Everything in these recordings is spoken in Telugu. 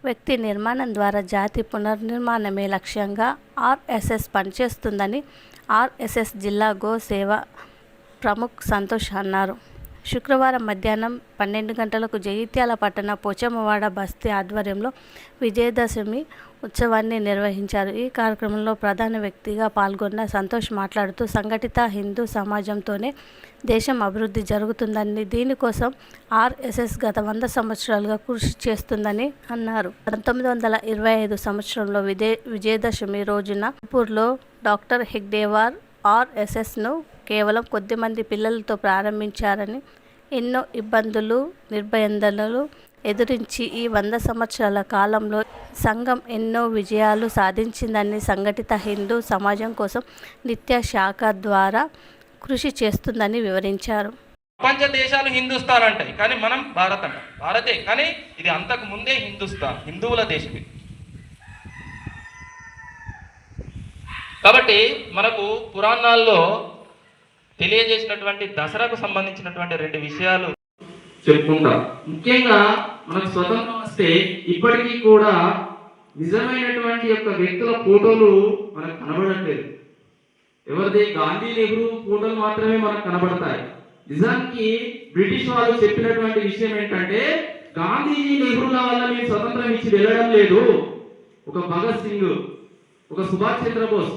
వ్యక్తి నిర్మాణం ద్వారా జాతి పునర్నిర్మాణమే లక్ష్యంగా ఆర్ఎస్ఎస్ పనిచేస్తుందని ఆర్ఎస్ఎస్ జిల్లా గో సేవ ప్రముఖ్ సంతోష్ అన్నారు. శుక్రవారం మధ్యాహ్నం 12 గంటలకు జగిత్యాల పట్టణ పోచమ్మవాడ బస్తీ ఆధ్వర్యంలో విజయదశమి ఉత్సవాన్ని నిర్వహించారు. ఈ కార్యక్రమంలో ప్రధాన వ్యక్తిగా పాల్గొన్న సంతోష్ మాట్లాడుతూ, సంఘటిత హిందూ సమాజంతోనే దేశం అభివృద్ధి జరుగుతుందని, దీనికోసం ఆర్ఎస్ఎస్ గత 100 సంవత్సరాలుగా కృషి చేస్తుందని అన్నారు. 1925 సంవత్సరంలో విజయదశమి రోజున పూర్లో డాక్టర్ హెగ్డేవార్ ఆర్ఎస్ఎస్ను కేవలం కొద్దిమంది పిల్లలతో ప్రారంభించారని, ఎన్నో ఇబ్బందులు, నిర్బంధాలను ఎదురించి ఈ 100 సంవత్సరాల కాలంలో సంఘం ఎన్నో విజయాలు సాధించిందని, సంఘటిత హిందూ సమాజం కోసం నిత్య శాఖ ద్వారా కృషి చేస్తుందని వివరించారు. ప్రపంచ దేశాలు హిందుస్థాన్ అంటాయి, కానీ మనం భారత్ అంటాం. భారతే, కానీ ఇది అంతకు ముందే హిందుస్థాన్, హిందువుల దేశం. కాబట్టి మనకు పురాణాల్లో తెలియజేసినటువంటి దసరాకు సంబంధించినటువంటి 2 విషయాలు చెప్పుకుంటాం. ముఖ్యంగా మనకు స్వతంత్రం వస్తే ఇప్పటికీ కూడా నిజమైనటువంటి యొక్క వ్యక్తుల ఫోటోలు మనకు కనబడట్లేదు. ఎవరిది? గాంధీ, నెహ్రూ ఫోటోలు మాత్రమే మనకు కనబడతాయి. నిజానికి బ్రిటిష్ వాళ్ళు చెప్పినటువంటి విషయం ఏంటంటే, గాంధీజీ, నెహ్రూల వల్ల మేము స్వతంత్రం ఇచ్చి వెళ్ళడం లేదు. ఒక భగత్ సింగ్, ఒక సుభాష్ చంద్రబోస్,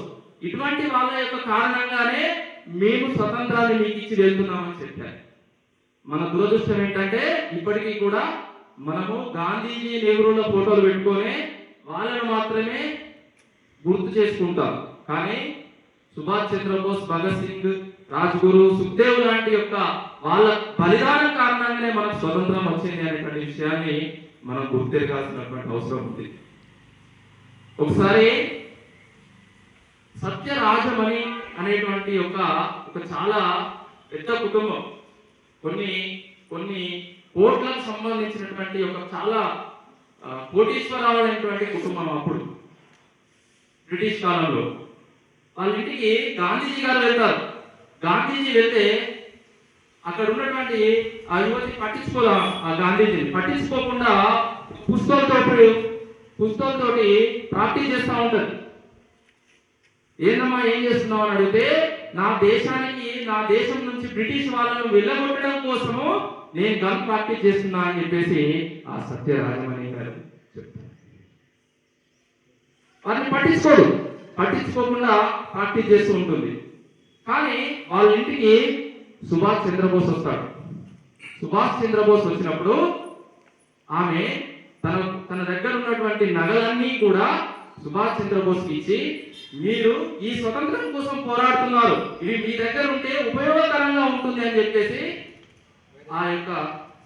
ఇటువంటి వాళ్ళ యొక్క కారణంగానే మేము స్వతంత్రాన్ని మీకు ఇచ్చి వెళ్తున్నామని చెప్పారు. మన దురదృష్టం ఏంటంటే, ఇప్పటికీ కూడా మనము గాంధీజీ, నెహ్రూల ఫోటోలు పెట్టుకొని వాళ్ళను మాత్రమే గుర్తు చేసుకుంటాం. కానీ సుభాష్ చంద్రబోస్, భగత్ సింగ్, రాజ్గురు, సుఖ్దేవ్ లాంటి యొక్క వాళ్ళ బలిదానం కారణంగానే మనకు స్వతంత్రం వచ్చింది అనేటువంటి విషయాన్ని మనం గుర్తెరగాల్సినటువంటి అవసరం ఉంది. ఒకసారి సత్యరాజమణి అనేటువంటి ఒక చాలా పెద్ద కుటుంబం, కొన్ని కోట్లకు సంబంధించినటువంటి ఒక చాలా కోటీశ్వరరావు అనేటువంటి కుటుంబం. అప్పుడు బ్రిటిష్ కాలంలో వాళ్ళ ఇంటికి గాంధీజీ గారు వెళ్తారు. గాంధీజీ వెళ్తే అక్కడ ఉన్నటువంటి ఆ యువతి పట్టించుకోదా, ఆ గాంధీజీని పట్టించుకోకుండా పుస్తకాలతోటి ప్రాక్టీస్ చేస్తూ ఉంటుంది. ఏందమ్మా ఏం చేస్తున్నావు అని అడిగితే, నా దేశం నుంచి బ్రిటిష్ వాళ్ళను వెళ్ళగొట్టడం కోసము నేను గన్ ప్రాక్టీస్ చేస్తున్నా అని చెప్పేసి ఆ సత్యరాజమణి గారు చెప్తారు. వారిని పట్టించుకోకుండా ప్రాక్టీస్ చేస్తూ ఉంటుంది. కానీ వాళ్ళ ఇంటికి సుభాష్ చంద్రబోస్ వస్తాడు. సుభాష్ చంద్రబోస్ వచ్చినప్పుడు ఆమె తన దగ్గర ఉన్నటువంటి నగలన్నీ కూడా సుభాష్ చంద్రబోస్కి ఇచ్చి, మీరు ఈ స్వతంత్రం కోసం పోరాడుతున్నారు, ఇవి మీ దగ్గర ఉంటే ఉపయోగకరంగా ఉంటుంది అని చెప్పేసి ఆ యొక్క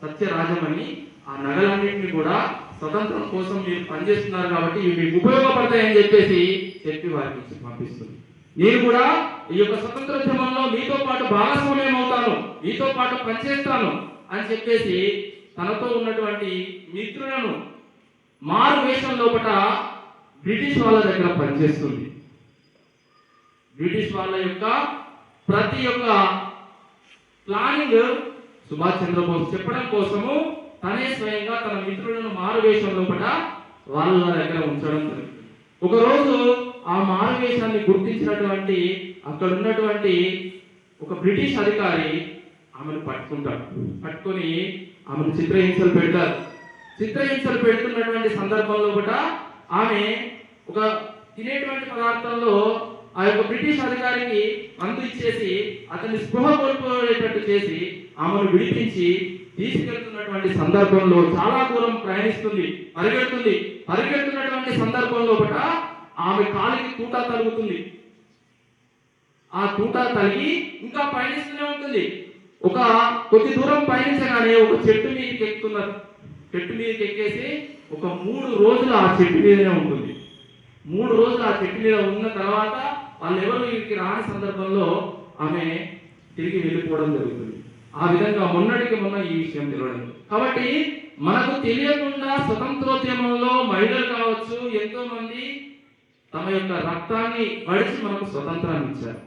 సత్యరాజమణి ఆ నగలన్నింటినీ కూడా స్వతంత్రం కోసం మీరు పనిచేస్తున్నారు కాబట్టి ఇవి మీకు ఉపయోగపడతాయని చెప్పేసి చెప్పి వారికి పంపిస్తుంది. నేను కూడా ఈ యొక్క స్వతంత్రోద్యమంలో మీతో పాటు భాగస్వామ్యం అవుతాను, మీతో పాటు పనిచేస్తాను అని చెప్పేసి తనతో ఉన్నటువంటి మిత్రులను మారు వేషం లోపల బ్రిటిష్ వాళ్ళ దగ్గర పనిచేస్తుంది. బ్రిటిష్ వాళ్ళ యొక్క ప్రతి ఒక్క ప్లానింగ్ సుభాష్ చంద్రబోస్ చెప్పడం కోసము తనే స్వయంగా తన మిత్రులను మారువేషం లోపల వాళ్ళ దగ్గర ఉంచడం జరుగుతుంది. ఒకరోజు ఆ మారువేషాన్ని గుర్తించినటువంటి అక్కడ ఉన్నటువంటి ఒక బ్రిటిష్ అధికారి ఆమెను పట్టుకొని ఆమెను చిత్రహింసలు పెడతారు. చిత్రహింసలు పెడుతున్నటువంటి సందర్భంలో కూడా ఆమె ఒక తినేటువంటి పదార్థంలో ఆ యొక్క బ్రిటిష్ అధికారికి అందు ఇచ్చేసి అతన్ని స్పృహ కోల్పోయేటట్టు చేసి ఆమెను విడిపించి తీసుకెళ్తున్నటువంటి సందర్భంలో చాలా దూరం పరిగెడుతున్నటువంటి సందర్భంలో కూడా ఆమె కాలికి తూటా తలుగుతుంది. ఆ తూటా తలిగి ఇంకా పయనిస్తూనే ఉంటుంది. ఒక కొద్ది దూరం పయనించగానే ఒక చెట్టు మీదకి ఎక్కుతున్నారు. చెట్టు మీదకి ఎక్కేసి ఒక 3 రోజులు ఆ చెట్టు మీదనే ఉంటుంది. 3 రోజులు ఆ చెట్టు మీద ఉన్న తర్వాత వాళ్ళు ఎవరు వీరికి రాని సందర్భంలో ఆమె తిరిగి వెళ్ళిపోవడం జరుగుతుంది. ఆ విధంగా మొన్నటికి మొన్న ఈ విషయం తెలియడం. కాబట్టి మనకు తెలియకుండా స్వతంత్రోద్యమంలో మహిళలు కావచ్చు ఎంతో మంది తమ యొక్క రక్తాన్ని పడిచి మనకు స్వతంత్రాన్ని ఇచ్చారు.